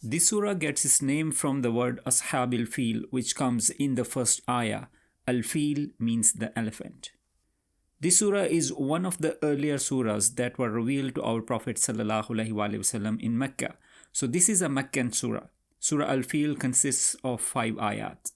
This surah gets its name from the word al-Fil, which comes in the first ayah. Al-Fil means the elephant. This surah is one of the earlier surahs that were revealed to our Prophet ﷺ in Mecca. So this is a Meccan surah. Surah Al-Fil consists of 5 ayat.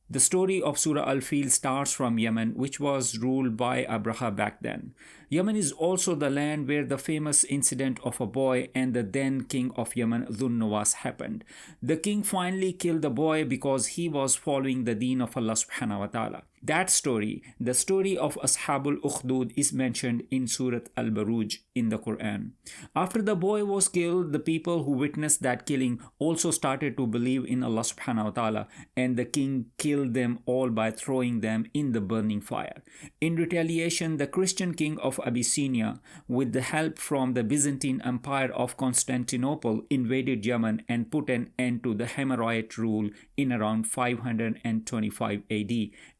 The story of Surah al-Fil starts from Yemen, which was ruled by Abrahah back then. Yemen is also the land where the famous incident of a boy and the then king of Yemen, Dhu-Nuwas, happened. The king finally killed the boy because he was following the deen of Allah subhanahu wa ta'ala. That story, the story of Ashabul Ukhdud, is mentioned in Surah Al-Buruj in the Quran. After the boy was killed, the people who witnessed that killing also started to believe in Allah subhanahu wa ta'ala, and the king killed them all by throwing them in the burning fire. In retaliation, the Christian king of Abyssinia, with the help from the Byzantine Empire of Constantinople, invaded Yemen and put an end to the Himyarite rule in around 525 AD,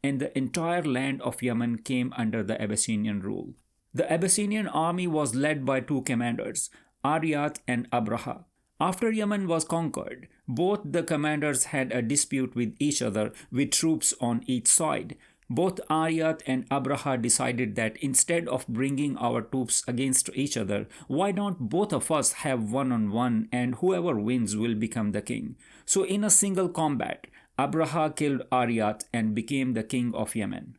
and the entire land of Yemen came under the Abyssinian rule. The Abyssinian army was led by 2 commanders, Ariyat and Abrahah. After Yemen was conquered, both the commanders had a dispute with each other with troops on each side. Both Ariyat and Abrahah decided that instead of bringing our troops against each other, why don't both of us have one-on-one, and whoever wins will become the king. So in a single combat, Abrahah killed Ariyat and became the king of Yemen.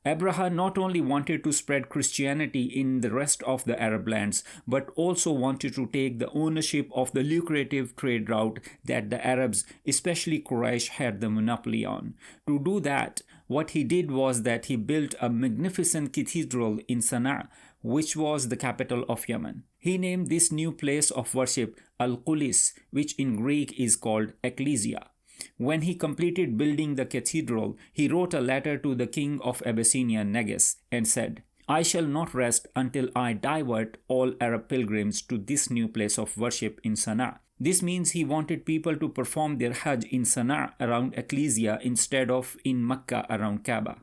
Abrahah not only wanted to spread Christianity in the rest of the Arab lands, but also wanted to take the ownership of the lucrative trade route that the Arabs, especially Quraish, had the monopoly on. To do that, what he did was that he built a magnificent cathedral in Sana'a, which was the capital of Yemen. He named this new place of worship al-Qudus, which in Greek is called Ecclesia. When he completed building the cathedral, he wrote a letter to the king of Abyssinia, Negus, and said, "I shall not rest until I divert all Arab pilgrims to this new place of worship in Sana'a." This means he wanted people to perform their Hajj in Sana'a around Ecclesia instead of in Makkah around Kaaba.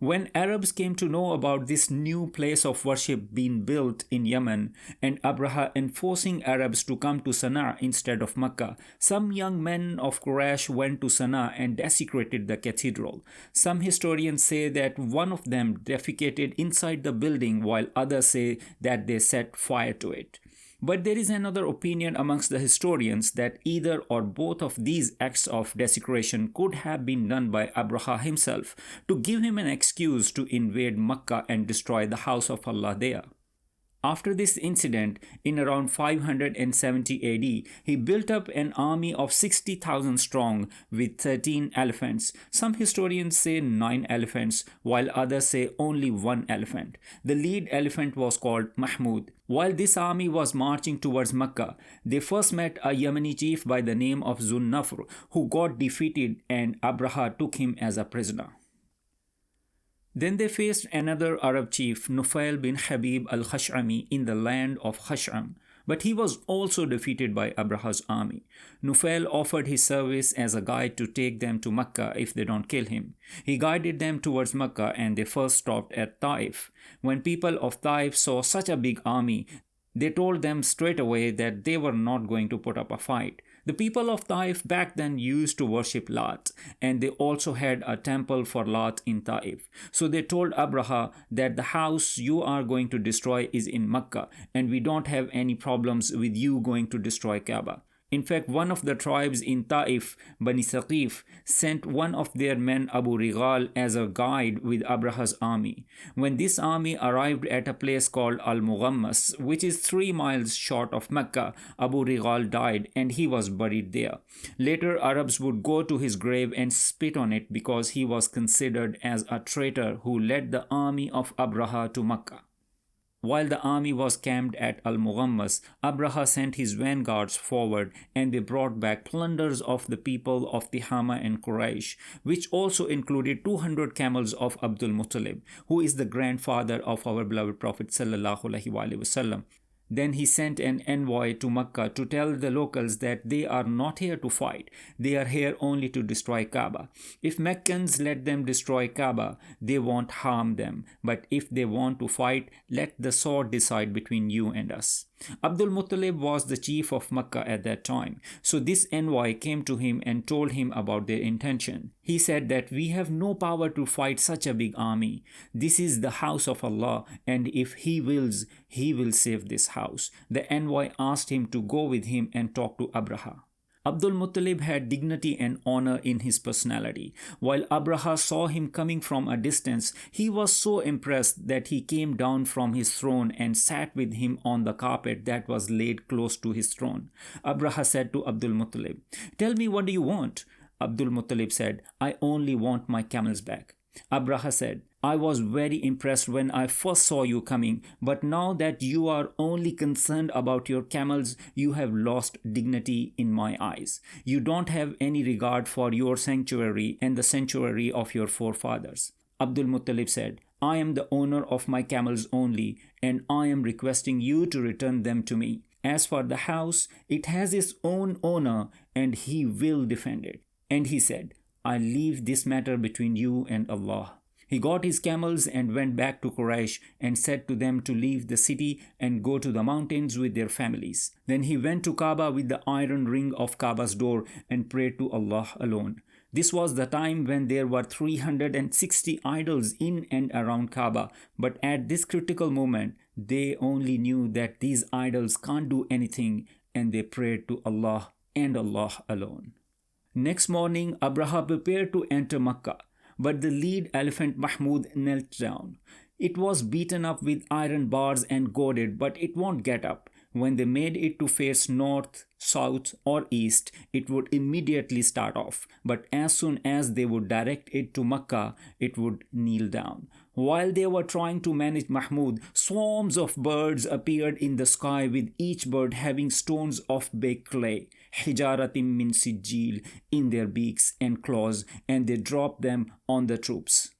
When Arabs came to know about this new place of worship being built in Yemen and Abrahah enforcing Arabs to come to Sana'a instead of Makkah, some young men of Quraysh went to Sana'a and desecrated the cathedral. Some historians say that one of them defecated inside the building, while others say that they set fire to it. But there is another opinion amongst the historians that either or both of these acts of desecration could have been done by Abrahah himself to give him an excuse to invade Makkah and destroy the house of Allah there. After this incident, in around 570 AD, he built up an army of 60,000 strong with 13 elephants. Some historians say 9 elephants, while others say only 1 elephant. The lead elephant was called Mahmud. While this army was marching towards Makkah, they first met a Yemeni chief by the name of Zun-Nafr, who got defeated, and Abrahah took him as a prisoner. Then they faced another Arab chief, Nufail bin Habib al-Khash'ami, in the land of Khash'am, but he was also defeated by Abrahah's army. Nufail offered his service as a guide to take them to Makkah if they don't kill him. He guided them towards Makkah, and they first stopped at Taif. When people of Taif saw such a big army, they told them straight away that they were not going to put up a fight. The people of Taif back then used to worship Lat, and they also had a temple for Lat in Taif. So they told Abrahah that the house you are going to destroy is in Makkah, and we don't have any problems with you going to destroy Kaaba. In fact, one of the tribes in Taif, Bani Saqif, sent one of their men, Abu Rigal, as a guide with Abrahah's army. When this army arrived at a place called al-Mughammas, which is 3 miles short of Mecca, Abu Rigal died and he was buried there. Later, Arabs would go to his grave and spit on it because he was considered as a traitor who led the army of Abrahah to Mecca. While the army was camped at al-Mughammas, Abrahah sent his vanguards forward, and they brought back plunders of the people of Tihama and Quraish, which also included 200 camels of Abdul Muttalib, who is the grandfather of our beloved Prophet ﷺ. Then he sent an envoy to Makkah to tell the locals that they are not here to fight, they are here only to destroy Kaaba. If Meccans let them destroy Kaaba, they won't harm them, but if they want to fight, let the sword decide between you and us. Abdul Muttalib was the chief of Makkah at that time, so this envoy came to him and told him about their intention. He said that we have no power to fight such a big army. This is the house of Allah, and if He wills, He will save this house. The envoy asked him to go with him and talk to Abrahah. Abdul Muttalib had dignity and honor in his personality. While Abrahah saw him coming from a distance, he was so impressed that he came down from his throne and sat with him on the carpet that was laid close to his throne. Abrahah said to Abdul Muttalib, "Tell me, what do you want?" Abdul Muttalib said, "I only want my camels back." Abrahah said, "I was very impressed when I first saw you coming, but now that you are only concerned about your camels, you have lost dignity in my eyes. You don't have any regard for your sanctuary and the sanctuary of your forefathers." Abdul Muttalib said, "I am the owner of my camels only, and I am requesting you to return them to me. As for the house, it has its own owner, and he will defend it." And he said, "I leave this matter between you and Allah." He got his camels and went back to Quraish and said to them to leave the city and go to the mountains with their families. Then he went to Kaaba with the iron ring of Kaaba's door and prayed to Allah alone. This was the time when there were 360 idols in and around Kaaba, but at this critical moment, they only knew that these idols can't do anything, and they prayed to Allah and Allah alone. Next morning, Abrahah prepared to enter Makkah, but the lead elephant Mahmud knelt down. It was beaten up with iron bars and goaded, but it won't get up. When they made it to face north, south, or east, it would immediately start off. But as soon as they would direct it to Makkah, it would kneel down. While they were trying to manage Mahmud, swarms of birds appeared in the sky, with each bird having stones of baked clay, hijaratim min sijil, in their beaks and claws, and they dropped them on the troops.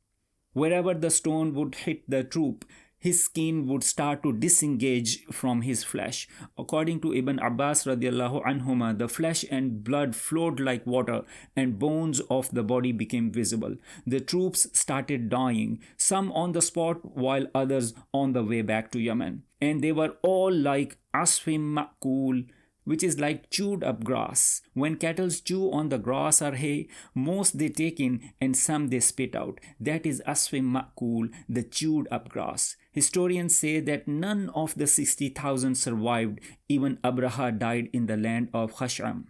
Wherever the stone would hit the troop, his skin would start to disengage from his flesh. According to Ibn Abbas radiallahu anhuma, the flesh and blood flowed like water, and bones of the body became visible. The troops started dying, some on the spot while others on the way back to Yemen. And they were all like asfim ma'kul, which is like chewed up grass. When cattle chew on the grass or hay, most they take in and some they spit out. That is asfim ma'kul, the chewed up grass. Historians say that none of the 60,000 survived. Even Abrahah died in the land of Khashram.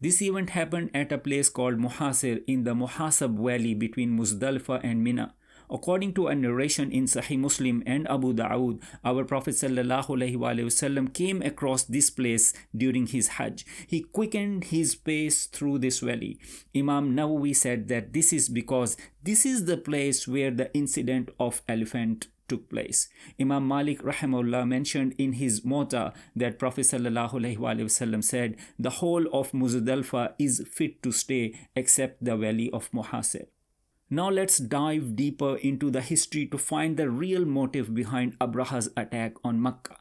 This event happened at a place called Muhasir in the Muhasab Valley between Muzdalifah and Mina. According to a narration in Sahih Muslim and Abu Dawood, our Prophet ﷺ came across this place during his Hajj. He quickened his pace through this valley. Imam Nawawi said that this is because this is the place where the incident of elephant took place. Imam Malik rahimahullah mentioned in his Muwatta that Prophet ﷺ said, "The whole of Muzdalifah is fit to stay except the valley of Muhasir." Now let's dive deeper into the history to find the real motive behind Abrahah's attack on Makkah.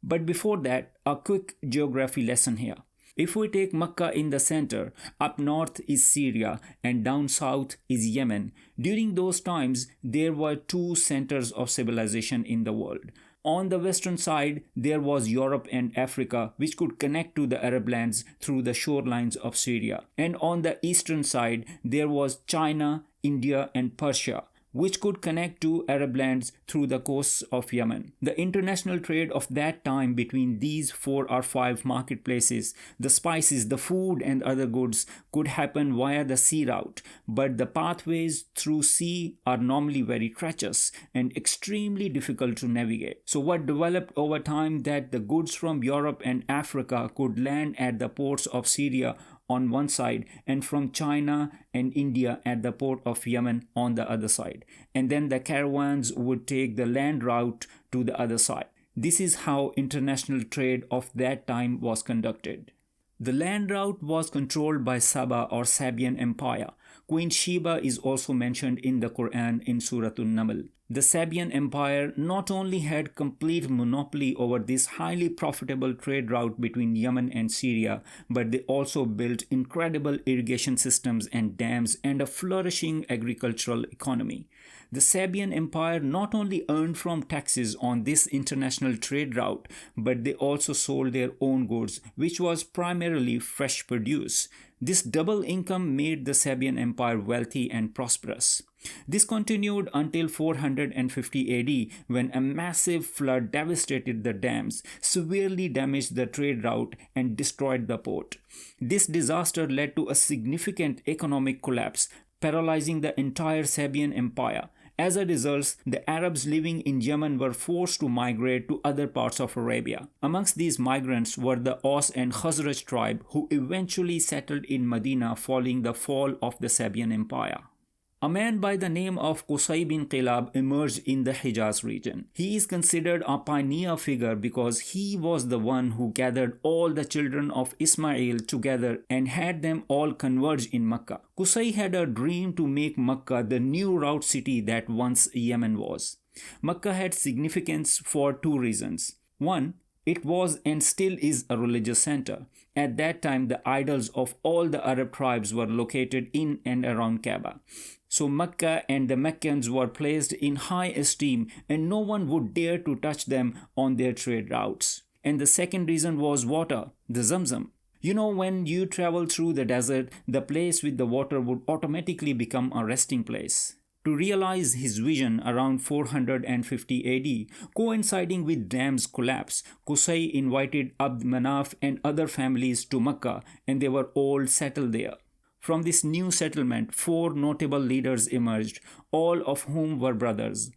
But before that, a quick geography lesson here. If we take Makkah in the center, up north is Syria and down south is Yemen. During those times, there were two centers of civilization in the world. On the western side, there was Europe and Africa, which could connect to the Arab lands through the shorelines of Syria. And on the eastern side, there was China, India, and Persia, which could connect to Arab lands through the coasts of Yemen. The international trade of that time between these 4 or 5 marketplaces, the spices, the food, and other goods could happen via the sea route, but the pathways through sea are normally very treacherous and extremely difficult to navigate. So what developed over time that the goods from Europe and Africa could land at the ports of Syria on one side, and from China and India at the port of Yemen on the other side. And then the caravans would take the land route to the other side. This is how international trade of that time was conducted. The land route was controlled by Saba or Sabian Empire. Queen Sheba is also mentioned in the Quran in Surah An-Naml. The Sabian Empire not only had complete monopoly over this highly profitable trade route between Yemen and Syria, but they also built incredible irrigation systems and dams and a flourishing agricultural economy. The Sabian Empire not only earned from taxes on this international trade route, but they also sold their own goods, which was primarily fresh produce. This double income made the Sabian Empire wealthy and prosperous. This continued until 450 AD, when a massive flood devastated the dams, severely damaged the trade route, and destroyed the port. This disaster led to a significant economic collapse, paralyzing the entire Sabian Empire. As a result, the Arabs living in Yemen were forced to migrate to other parts of Arabia. Amongst these migrants were the Aus and Khazraj tribe, who eventually settled in Medina following the fall of the Sabian Empire. A man by the name of Qusay bin Qilab emerged in the Hijaz region. He is considered a pioneer figure because he was the one who gathered all the children of Ismail together and had them all converge in Makkah. Qusay had a dream to make Makkah the new route city that once Yemen was. Makkah had significance for two reasons. One, it was and still is a religious center. At that time, the idols of all the Arab tribes were located in and around Kaaba. So Makkah and the Meccans were placed in high esteem, and no one would dare to touch them on their trade routes. And the second reason was water, the Zamzam. You know, when you travel through the desert, the place with the water would automatically become a resting place. To realize his vision around 450 AD, coinciding with dam's collapse, Qusay invited Abd Manaf and other families to Makkah, and they were all settled there. From this new settlement, four notable leaders emerged, all of whom were brothers: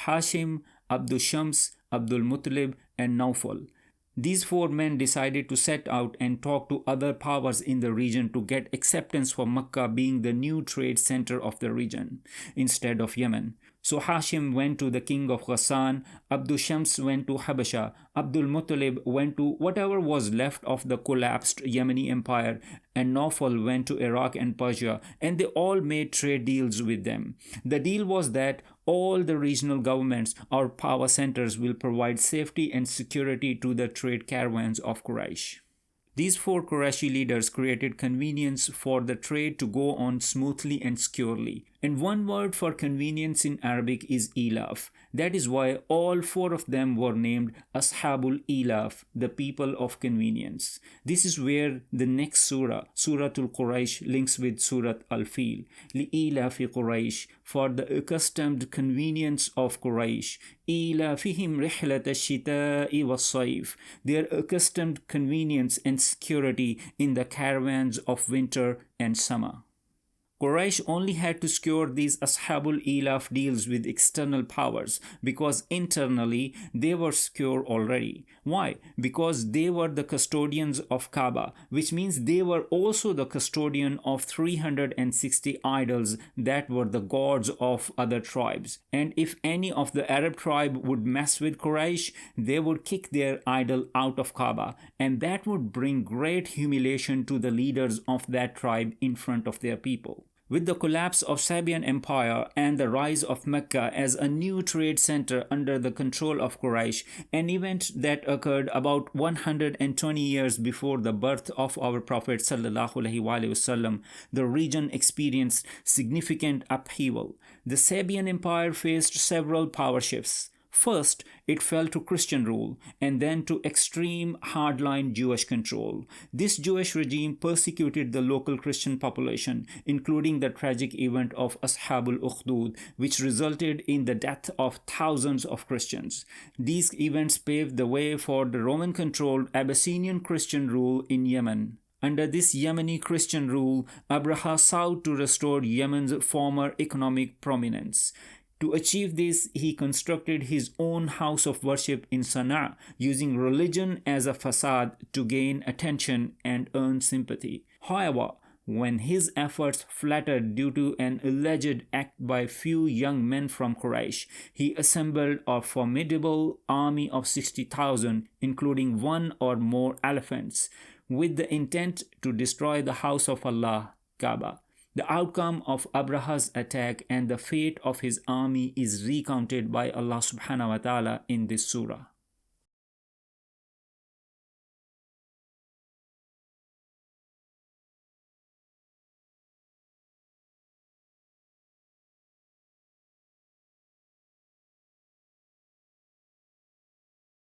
Hashim, Abdul Shams, Abdul Muttalib, and Naufal. These four men decided to set out and talk to other powers in the region to get acceptance for Makkah being the new trade center of the region instead of Yemen. So Hashim went to the king of Ghassan, Abdul Shams went to Habasha, Abdul Muttalib went to whatever was left of the collapsed Yemeni empire, and Naufal went to Iraq and Persia, and they all made trade deals with them. The deal was that all the regional governments or power centers will provide safety and security to the trade caravans of Quraysh. These four Qurayshi leaders created convenience for the trade to go on smoothly and securely. And one word for convenience in Arabic is ilaf. That is why all four of them were named Ashabul Ilaf, the people of convenience. This is where the next surah, Surah al-Quraish, links with Surah al-Fil. Li-ilafi Quraish, for the accustomed convenience of Quraish. Ilafihim rihlat ash-shita'i was-sayf, their accustomed convenience and security in the caravans of winter and summer. Quraysh only had to secure these Ashabul Ilaf deals with external powers because internally they were secure already. Why? Because they were the custodians of Kaaba, which means they were also the custodian of 360 idols that were the gods of other tribes. And if any of the Arab tribe would mess with Quraysh, they would kick their idol out of Kaaba, and that would bring great humiliation to the leaders of that tribe in front of their people. With the collapse of Sabian Empire and the rise of Mecca as a new trade center under the control of Quraysh, an event that occurred about 120 years before the birth of our Prophet ﷺ, the region experienced significant upheaval. The Sabian Empire faced several power shifts. First, it fell to Christian rule, and then to extreme hardline Jewish control. This Jewish regime persecuted the local Christian population, including the tragic event of Ashabul Ukhdud, which resulted in the death of thousands of Christians. These events paved the way for the Roman-controlled Abyssinian Christian rule in Yemen. Under this Yemeni Christian rule, Abrahah sought to restore Yemen's former economic prominence. To achieve this, he constructed his own house of worship in Sana'a, using religion as a facade to gain attention and earn sympathy. However, when his efforts faltered due to an alleged act by few young men from Quraysh, he assembled a formidable army of 60,000, including one or more elephants, with the intent to destroy the house of Allah, Kaaba. The outcome of Abrahah's attack and the fate of his army is recounted by Allah subhanahu wa ta'ala in this surah.